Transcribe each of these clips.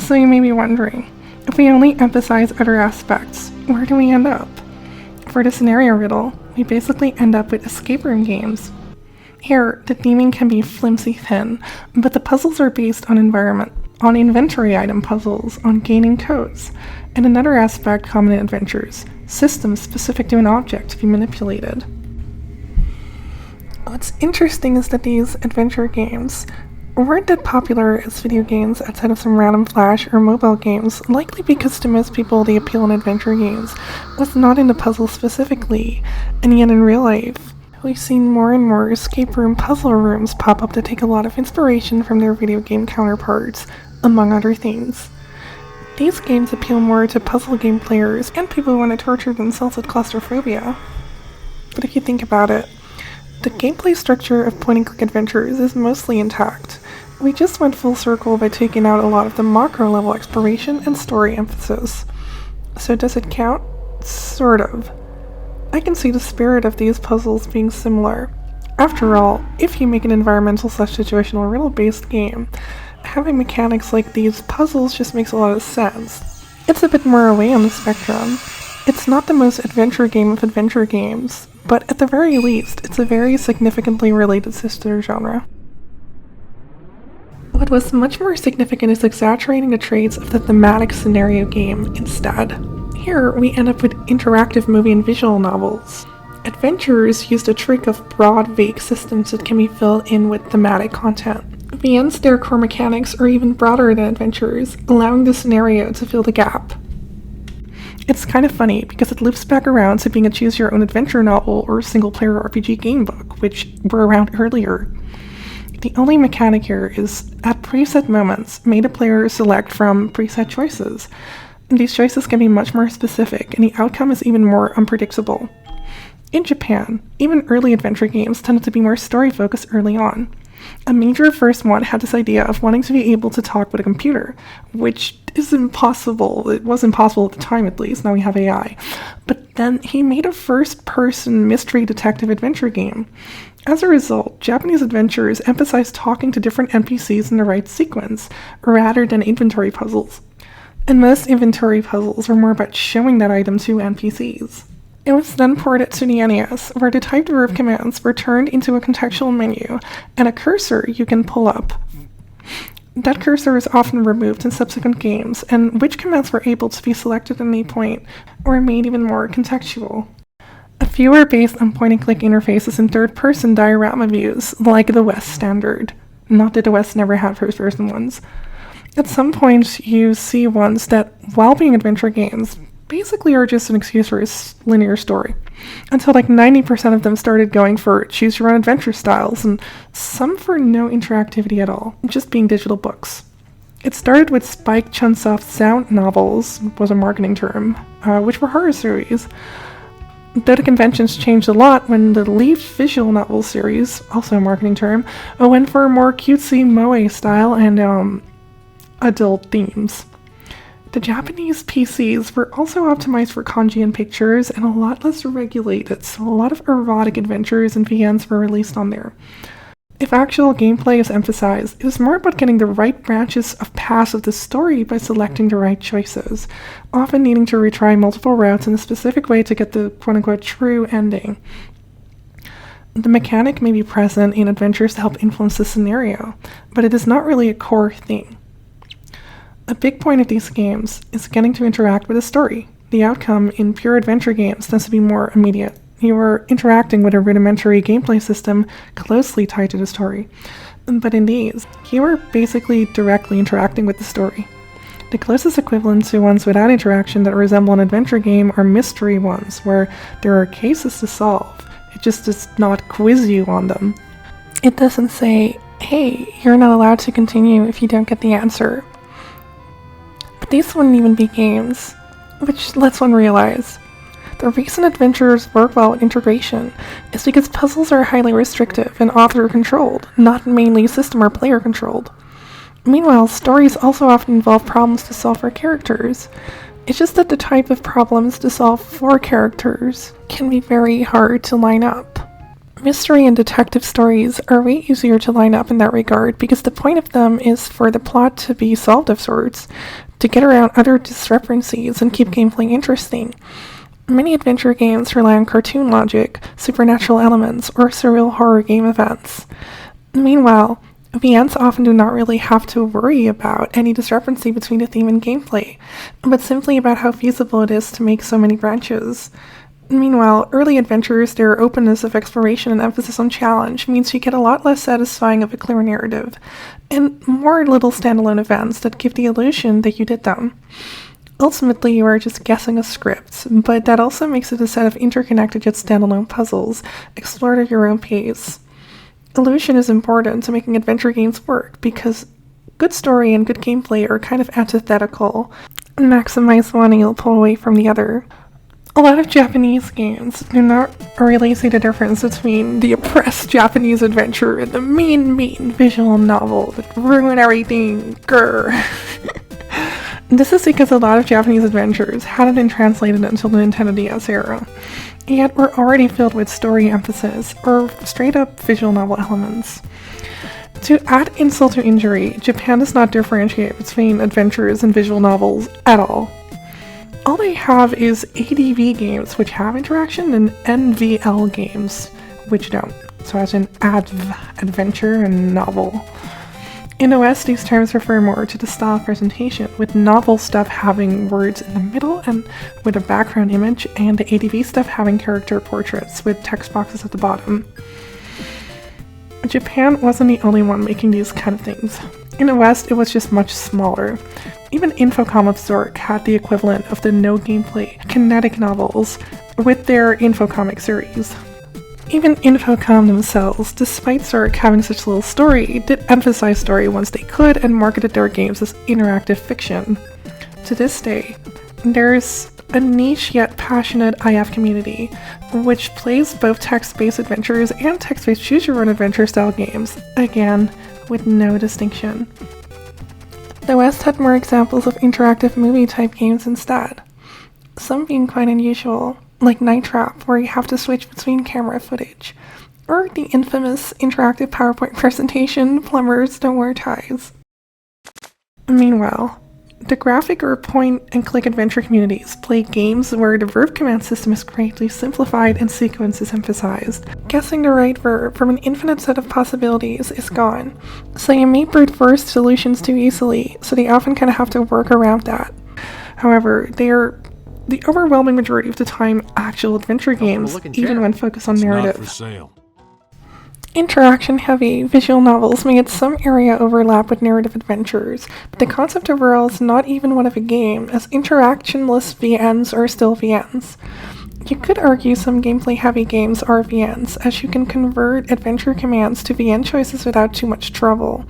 So you may be wondering, if we only emphasize other aspects, where do we end up? For the scenario riddle, we basically end up with escape room games. Here, the theming can be flimsy thin, but the puzzles are based on environment, on inventory item puzzles, on gaining codes, and another aspect common in adventures, systems specific to an object to be manipulated. What's interesting is that these adventure games weren't that popular as video games outside of some random flash or mobile games, likely because to most people the appeal in adventure games was not in the puzzle specifically, and yet in real life, we've seen more and more escape room puzzle rooms pop up that take a lot of inspiration from their video game counterparts, among other things. These games appeal more to puzzle game players and people who want to torture themselves with claustrophobia. But if you think about it, the gameplay structure of point-and-click adventures is mostly intact. We just went full circle by taking out a lot of the macro-level exploration and story emphasis. So does it count? Sort of. I can see the spirit of these puzzles being similar. After all, if you make an environmental/situational riddle-based game, having mechanics like these puzzles just makes a lot of sense. It's a bit more away on the spectrum. It's not the most adventure game of adventure games, but at the very least, it's a very significantly related sister genre. What was much more significant is exaggerating the traits of the thematic scenario game instead. Here, we end up with interactive movie and visual novels. Adventurers used a trick of broad, vague systems that can be filled in with thematic content. VN's their core mechanics are even broader than adventures, allowing the scenario to fill the gap. It's kind of funny because it loops back around to being a choose-your-own-adventure novel or single-player RPG gamebook, which were around earlier. The only mechanic here is, at preset moments, may the player select from preset choices. And these choices can be much more specific, and the outcome is even more unpredictable. In Japan, even early adventure games tended to be more story-focused early on. A major first one had this idea of wanting to be able to talk with a computer, which is impossible. It was impossible at the time, at least. Now we have AI. But then he made a first-person mystery detective adventure game. As a result, Japanese adventurers emphasized talking to different NPCs in the right sequence, rather than inventory puzzles. And most inventory puzzles were more about showing that item to NPCs. It was then ported to the NES, where the typed verb commands were turned into a contextual menu, and a cursor you can pull up. That cursor is often removed in subsequent games, and which commands were able to be selected at any point were made even more contextual. A few are based on point-and-click interfaces in third-person diorama views, like the West standard. Not that the West never had first-person ones. At some point, you see ones that, while being adventure games, basically are just an excuse for a linear story. Until like 90% of them started going for choose-your-own-adventure styles, and some for no interactivity at all, just being digital books. It started with Spike Chunsoft's sound novels, was a marketing term, which were horror series. Though the conventions changed a lot when the Leaf visual novel series, also a marketing term, went for a more cutesy moe style and adult themes. The Japanese PCs were also optimized for kanji and pictures and a lot less regulated, so a lot of erotic adventures and VNs were released on there. If actual gameplay is emphasized, it is more about getting the right branches of paths of the story by selecting the right choices, often needing to retry multiple routes in a specific way to get the quote-unquote true ending. The mechanic may be present in adventures to help influence the scenario, but it is not really a core thing. A big point of these games is getting to interact with a story. The outcome in pure adventure games tends to be more immediate. You are interacting with a rudimentary gameplay system closely tied to the story. But in these, you are basically directly interacting with the story. The closest equivalent to ones without interaction that resemble an adventure game are mystery ones, where there are cases to solve. It just does not quiz you on them. It doesn't say, hey, you're not allowed to continue if you don't get the answer. But these wouldn't even be games, which lets one realize the reason adventurers work well with integration is because puzzles are highly restrictive and author-controlled, not mainly system or player-controlled. Meanwhile, stories also often involve problems to solve for characters. It's just that the type of problems to solve for characters can be very hard to line up. Mystery and detective stories are way easier to line up in that regard because the point of them is for the plot to be solved of sorts, to get around other discrepancies and keep gameplay interesting. Many adventure games rely on cartoon logic, supernatural elements, or surreal horror game events. Meanwhile, VNs often do not really have to worry about any discrepancy between the theme and gameplay, but simply about how feasible it is to make so many branches. Meanwhile, early adventures, their openness of exploration and emphasis on challenge means you get a lot less satisfying of a clear narrative, and more little standalone events that give the illusion that you did them. Ultimately, you are just guessing a script, but that also makes it a set of interconnected yet standalone puzzles, explored at your own pace. Illusion is important to making adventure games work, because good story and good gameplay are kind of antithetical. Maximize one and you'll pull away from the other. A lot of Japanese games do not really see the difference between the oppressed Japanese adventure and the mean visual novel that ruin everything. Grr. This is because a lot of Japanese adventures hadn't been translated until the Nintendo DS era, yet were already filled with story emphasis or straight up visual novel elements. To add insult to injury, Japan does not differentiate between adventures and visual novels at all. All they have is ADV games, which have interaction, and NVL games, which don't. So as in adventure and novel. In OS, these terms refer more to the style of presentation, with novel stuff having words in the middle and with a background image, and the ADV stuff having character portraits with text boxes at the bottom. Japan wasn't the only one making these kind of things. In the West, it was just much smaller. Even Infocom of Zork had the equivalent of the no-gameplay kinetic novels with their Infocomic series. Even Infocom themselves, despite Zork having such little story, did emphasize story once they could and marketed their games as interactive fiction. To this day, there's a niche yet passionate IF community, which plays both text-based adventures and text-based choose-your-own adventure style games, again, with no distinction. The West had more examples of interactive movie-type games instead, some being quite unusual, like Night Trap, where you have to switch between camera footage, or the infamous interactive PowerPoint presentation, Plumbers Don't Wear Ties. Meanwhile, the graphic or point-and-click adventure communities play games where the verb command system is greatly simplified and sequence is emphasized. Guessing the right verb from an infinite set of possibilities is gone, so you may brute force solutions too easily, so they often kind of have to work around that. However, they are the overwhelming majority of the time actual adventure games, even when focused on narrative. Not for sale. Interaction-heavy visual novels may at some area overlap with narrative adventures, but the concept overall is not even one of a game, as interactionless VNs are still VNs. You could argue some gameplay-heavy games are VNs, as you can convert adventure commands to VN choices without too much trouble.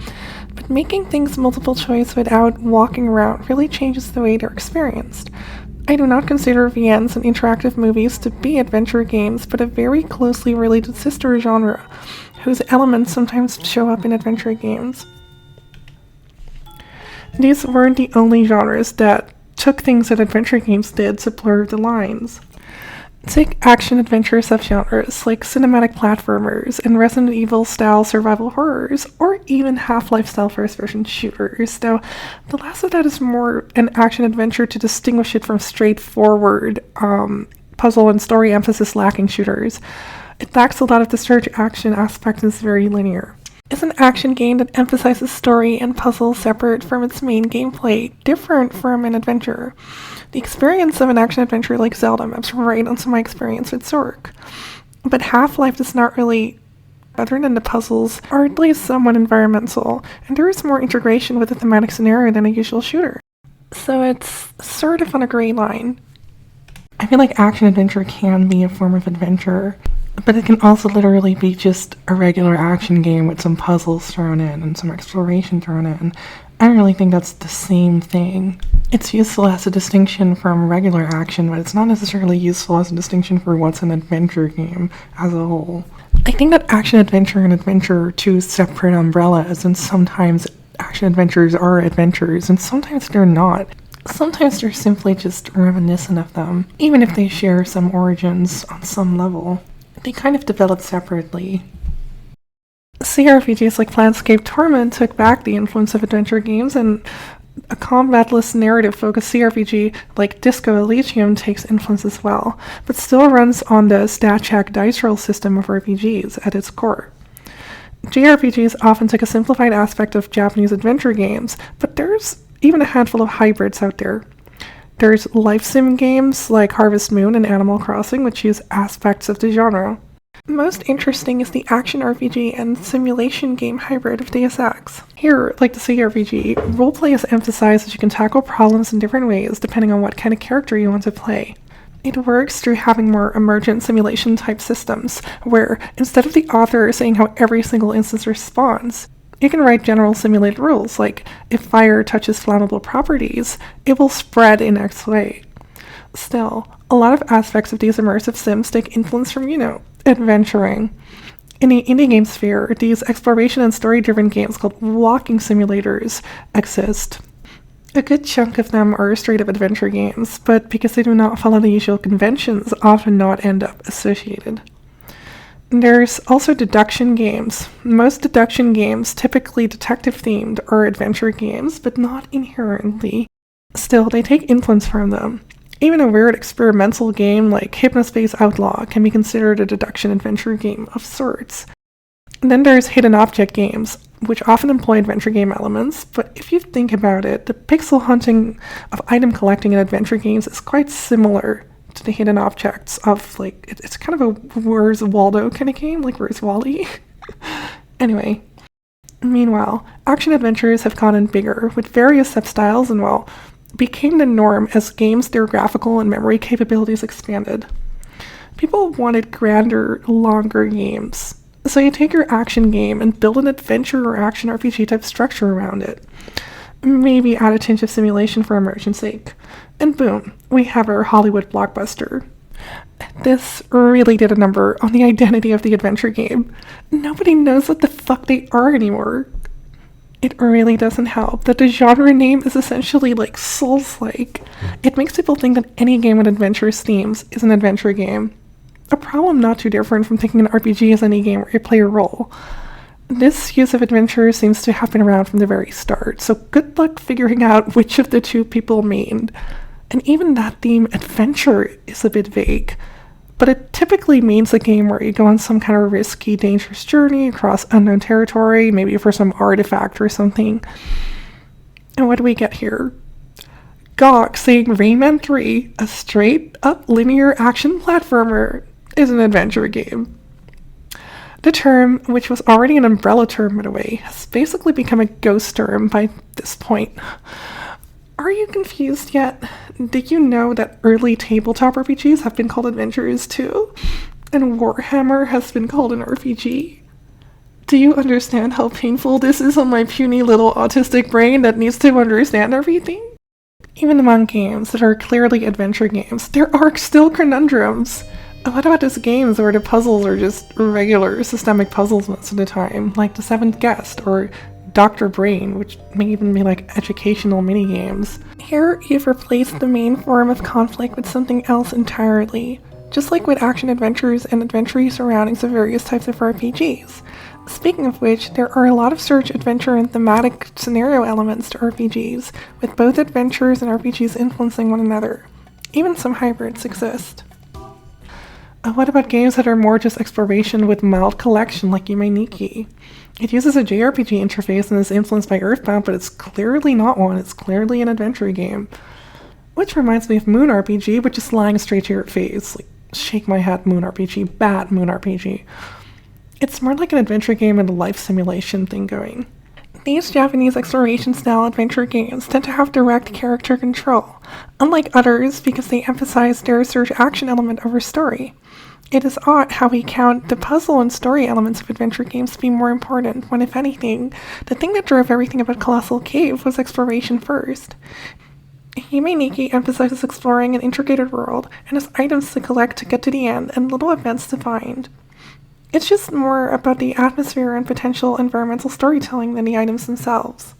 But making things multiple choice without walking around really changes the way they're experienced. I do not consider VNs and interactive movies to be adventure games, but a very closely related sister genre, whose elements sometimes show up in adventure games. These weren't the only genres that took things that adventure games did to blur the lines. Take action-adventure subgenres like cinematic platformers and Resident Evil-style survival horrors, or even Half-Life-style first-person shooters, though the last of that is more an action-adventure to distinguish it from straightforward puzzle and story emphasis lacking shooters. It lacks a lot of the surge action aspect and is very linear. It's an action game that emphasizes story and puzzle separate from its main gameplay, different from an adventure. The experience of an action-adventure like Zelda maps right onto my experience with Zork. But Half-Life does not really, other than the puzzles, are at least somewhat environmental, and there is more integration with the thematic scenario than a usual shooter. So it's sort of on a gray line. I feel like action-adventure can be a form of adventure, but it can also literally be just a regular action game with some puzzles thrown in and some exploration thrown in. I don't really think that's the same thing. It's useful as a distinction from regular action, but it's not necessarily useful as a distinction for what's an adventure game as a whole. I think that action-adventure and adventure are two separate umbrellas, and sometimes action-adventures are adventures, and sometimes they're not. Sometimes they're simply just reminiscent of them, even if they share some origins on some level. they kind of developed separately. CRPGs like Planescape Torment took back the influence of adventure games, and a combatless narrative-focused CRPG like Disco Elysium takes influence as well, but still runs on the stat check dice roll system of RPGs at its core. JRPGs often take a simplified aspect of Japanese adventure games, but there's even a handful of hybrids out there. There's life sim games like Harvest Moon and Animal Crossing, which use aspects of the genre. Most interesting is the action RPG and simulation game hybrid of Deus Ex. Here, like the CRPG, roleplay is emphasized as you can tackle problems in different ways depending on what kind of character you want to play. It works through having more emergent simulation type systems, where instead of the author saying how every single instance responds, you can write general simulated rules, like if fire touches flammable properties, it will spread in X way. Still, a lot of aspects of these immersive sims take influence from, adventuring. In the indie game sphere, these exploration and story-driven games called walking simulators exist. A good chunk of them are straight-up adventure games, but because they do not follow the usual conventions, often not end up associated. There's also deduction games. Most deduction games, typically detective-themed, are adventure games, but not inherently. Still, they take influence from them. Even a weird experimental game like Hypnospace Outlaw can be considered a deduction adventure game of sorts. And then there's hidden object games, which often employ adventure game elements, but if you think about it, the pixel hunting of item collecting in adventure games is quite similar to the hidden objects of, it's kind of a Where's Waldo kind of game, like Where's Wally? Anyway. Meanwhile, action adventures have gotten bigger, with various substyles and, became the norm as games' their graphical and memory capabilities expanded. People wanted grander, longer games. So you take your action game and build an adventure or action RPG type structure around it. Maybe add a tinge of simulation for immersion's sake. And boom, we have our Hollywood blockbuster. This really did a number on the identity of the adventure game. Nobody knows what the fuck they are anymore. It really doesn't help that the genre name is essentially Souls-like. It makes people think that any game with adventurous themes is an adventure game. A problem not too different from thinking an RPG is any game where you play a role. This use of adventure seems to have been around from the very start, so good luck figuring out which of the two people mean. And even that theme, adventure, is a bit vague. But it typically means a game where you go on some kind of risky, dangerous journey across unknown territory, maybe for some artifact or something. And what do we get here? Gawk saying Rayman 3, a straight-up linear action platformer, is an adventure game. The term, which was already an umbrella term in a way, has basically become a ghost term by this point. Are you confused yet? Did you know that early tabletop RPGs have been called adventures too? And Warhammer has been called an RPG? Do you understand how painful this is on my puny little autistic brain that needs to understand everything? Even among games that are clearly adventure games, there are still conundrums. What about those games where the puzzles are just regular systemic puzzles most of the time, like The Seventh Guest or Dr. Brain, which may even be educational minigames? Here, you've replaced the main form of conflict with something else entirely, just like with action adventures and adventure surroundings of various types of RPGs. Speaking of which, there are a lot of search, adventure, and thematic scenario elements to RPGs, with both adventures and RPGs influencing one another. Even some hybrids exist. What about games that are more just exploration with mild collection, like Yume Nikki? It uses a JRPG interface and is influenced by Earthbound, but it's clearly not one, it's clearly an adventure game. Which reminds me of Moon RPG, which is lying straight to your face. Shake my head Moon RPG, bad Moon RPG. It's more like an adventure game with a life simulation thing going. These Japanese exploration-style adventure games tend to have direct character control, unlike others because they emphasize their search action element over story. It is odd how we count the puzzle and story elements of adventure games to be more important, when if anything, the thing that drove everything about Colossal Cave was exploration first. Yume Nikki emphasizes exploring an integrated world, and has items to collect to get to the end, and little events to find. It's just more about the atmosphere and potential environmental storytelling than the items themselves.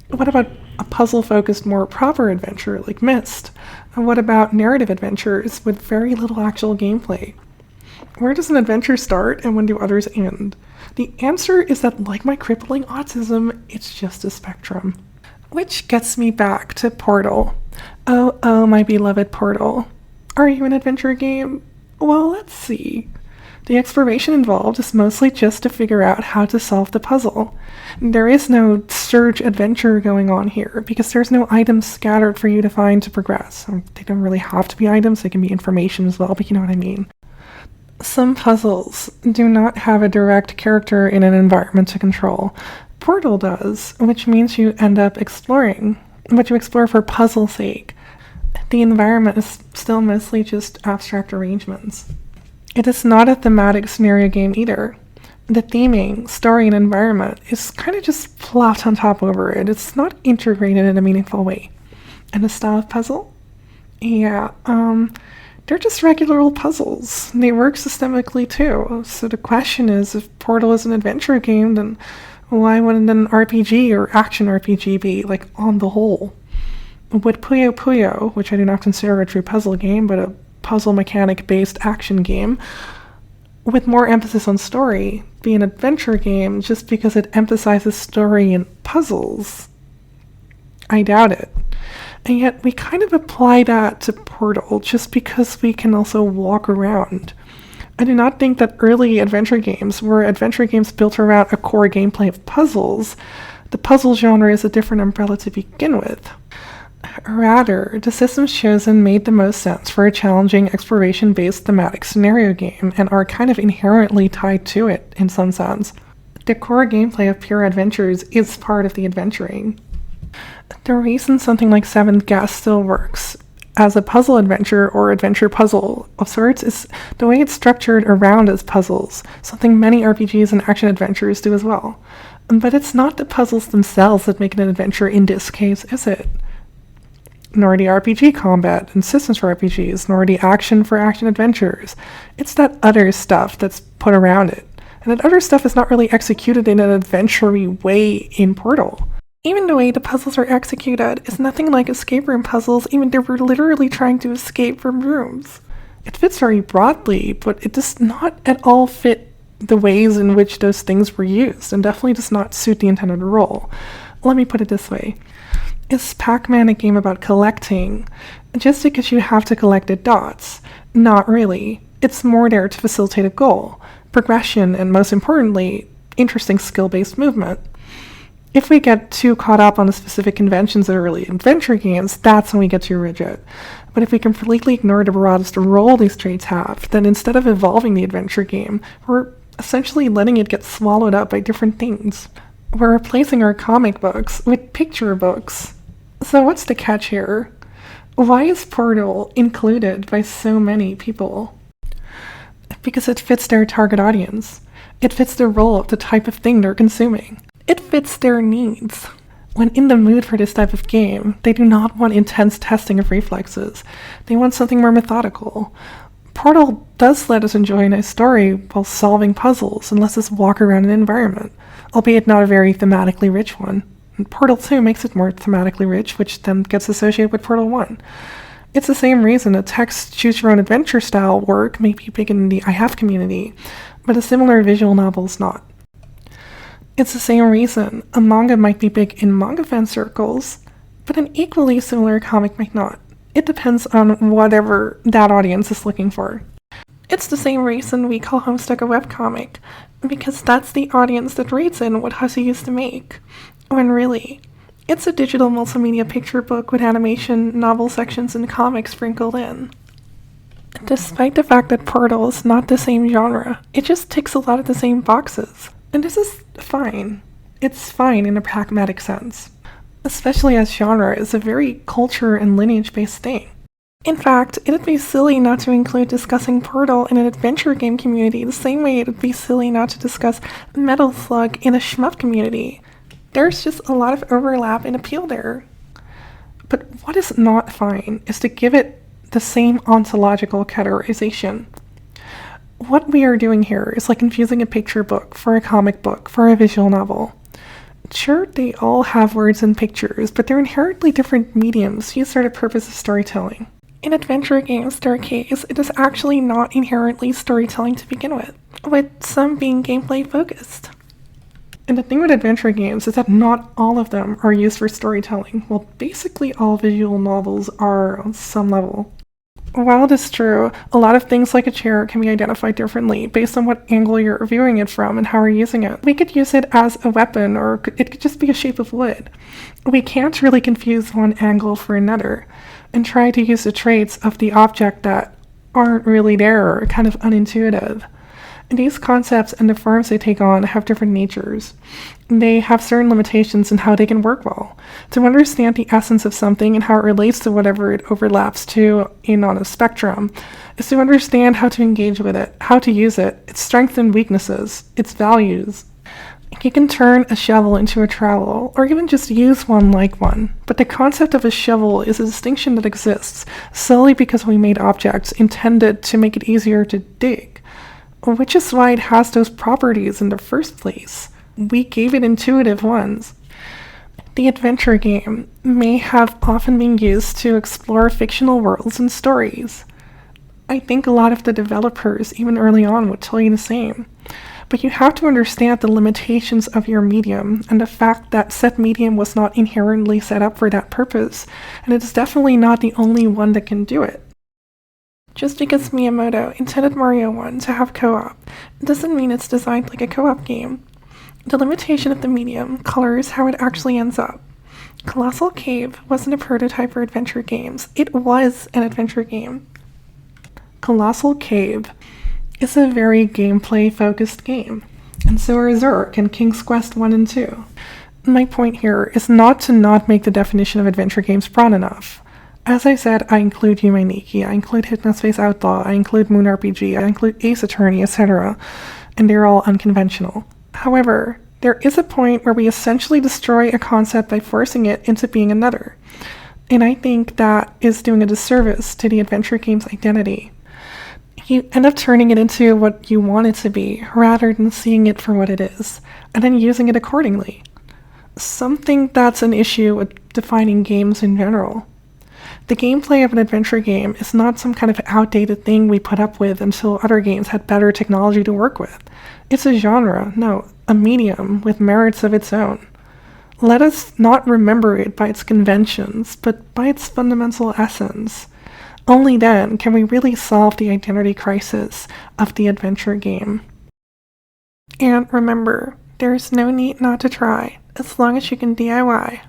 What about a puzzle-focused, more proper adventure like Myst? And what about narrative adventures with very little actual gameplay? Where does an adventure start and when do others end? The answer is that, like my crippling autism, it's just a spectrum. Which gets me back to Portal. Oh, oh, my beloved Portal. Are you an adventure game? Well, let's see. The exploration involved is mostly just to figure out how to solve the puzzle. There is no surge adventure going on here because there's no items scattered for you to find to progress. They don't really have to be items, they can be information as well, but you know what I mean. Some puzzles do not have a direct character in an environment to control. Portal does, which means you end up exploring, but you explore for puzzle's sake. The environment is still mostly just abstract arrangements. It is not a thematic scenario game either. The theming, story, and environment is kind of just plopped on top over it. It's not integrated in a meaningful way. And the style of puzzle? Yeah, they're just regular old puzzles. They work systemically too. So the question is, if Portal is an adventure game, then why wouldn't an RPG or action RPG be, like, on the whole? Would Puyo Puyo, which I do not consider a true puzzle game, but a puzzle mechanic-based action game, with more emphasis on story, be an adventure game just because it emphasizes story and puzzles? I doubt it. And yet we kind of apply that to Portal just because we can also walk around. I do not think that early adventure games were adventure games built around a core gameplay of puzzles. The puzzle genre is a different umbrella to begin with. Rather, the systems chosen made the most sense for a challenging exploration-based thematic scenario game and are kind of inherently tied to it in some sense. The core gameplay of pure adventures is part of the adventuring. The reason something like Seventh Guest still works as a puzzle adventure or adventure puzzle of sorts is the way it's structured around as puzzles, something many RPGs and action adventures do as well. But it's not the puzzles themselves that make it an adventure in this case, is it? Nor the RPG combat and systems for RPGs, nor the action for action adventures. It's that other stuff that's put around it. And that other stuff is not really executed in an adventure-y way in Portal. Even the way the puzzles are executed is nothing like escape room puzzles, even they were literally trying to escape from rooms. It fits very broadly, but it does not at all fit the ways in which those things were used, and definitely does not suit the intended role. Let me put it this way. Is Pac-Man a game about collecting just because you have to collect the dots? Not really. It's more there to facilitate a goal, progression, and most importantly, interesting skill-based movement. If we get too caught up on the specific conventions of early adventure games, that's when we get too rigid. But if we completely ignore the broadest role these traits have, then instead of evolving the adventure game, we're essentially letting it get swallowed up by different things. We're replacing our comic books with picture books. So what's the catch here? Why is Portal included by so many people? Because it fits their target audience. It fits their role of the type of thing they're consuming. It fits their needs. When in the mood for this type of game, they do not want intense testing of reflexes. They want something more methodical. Portal does let us enjoy a nice story while solving puzzles and lets us walk around an environment, albeit not a very thematically rich one. And Portal 2 makes it more thematically rich, which then gets associated with Portal 1. It's the same reason a text choose-your-own-adventure style work may be big in the I Have community, but a similar visual novel is not. It's the same reason a manga might be big in manga fan circles, but an equally similar comic might not. It depends on whatever that audience is looking for. It's the same reason we call Homestuck a webcomic, because that's the audience that reads in what Hussey used to make. When really, it's a digital multimedia picture book with animation, novel sections, and comics sprinkled in. Despite the fact that Portal is not the same genre, it just ticks a lot of the same boxes. And this is fine. It's fine in a pragmatic sense, especially as genre is a very culture and lineage-based thing. In fact, it'd be silly not to include discussing Portal in an adventure game community the same way it'd be silly not to discuss Metal Slug in a shmup community. There's just a lot of overlap and appeal there. But what is not fine is to give it the same ontological categorization. What we are doing here is like confusing a picture book for a comic book for a visual novel. Sure, they all have words and pictures, but they're inherently different mediums used for the purpose of storytelling. In adventure game staircase, it is actually not inherently storytelling to begin with some being gameplay focused. And the thing with adventure games is that not all of them are used for storytelling, while basically all visual novels are on some level. While it is true, a lot of things like a chair can be identified differently based on what angle you're viewing it from and how we're using it. We could use it as a weapon, or it could just be a shape of wood. We can't really confuse one angle for another, and try to use the traits of the object that aren't really there or kind of unintuitive. And these concepts and the forms they take on have different natures. They have certain limitations in how they can work well. To understand the essence of something and how it relates to whatever it overlaps to on a spectrum is to understand how to engage with it, how to use it, its strengths and weaknesses, its values. You can turn a shovel into a trowel, or even just use one like one, but the concept of a shovel is a distinction that exists solely because we made objects intended to make it easier to dig, which is why it has those properties in the first place. We gave it intuitive ones. The adventure game may have often been used to explore fictional worlds and stories. I think a lot of the developers, even early on, would tell you the same. But you have to understand the limitations of your medium and the fact that said medium was not inherently set up for that purpose, and it is definitely not the only one that can do it. Just because Miyamoto intended Mario 1 to have co-op, doesn't mean it's designed like a co-op game. The limitation of the medium colors how it actually ends up. Colossal Cave wasn't a prototype for adventure games, it was an adventure game. Colossal Cave is a very gameplay-focused game, and so are Zurk and King's Quest 1 and 2. My point here is not to not make the definition of adventure games broad enough. As I said, I include Yume Nikki, I include Hypnospace Outlaw, I include Moon RPG, I include Ace Attorney, etc., and they're all unconventional. However, there is a point where we essentially destroy a concept by forcing it into being another, and I think that is doing a disservice to the adventure game's identity. You end up turning it into what you want it to be, rather than seeing it for what it is, and then using it accordingly. Something that's an issue with defining games in general. The gameplay of an adventure game is not some kind of outdated thing we put up with until other games had better technology to work with. It's a genre, no, a medium with merits of its own. Let us not remember it by its conventions, but by its fundamental essence. Only then can we really solve the identity crisis of the adventure game. And remember, there's no need not to try, as long as you can DIY.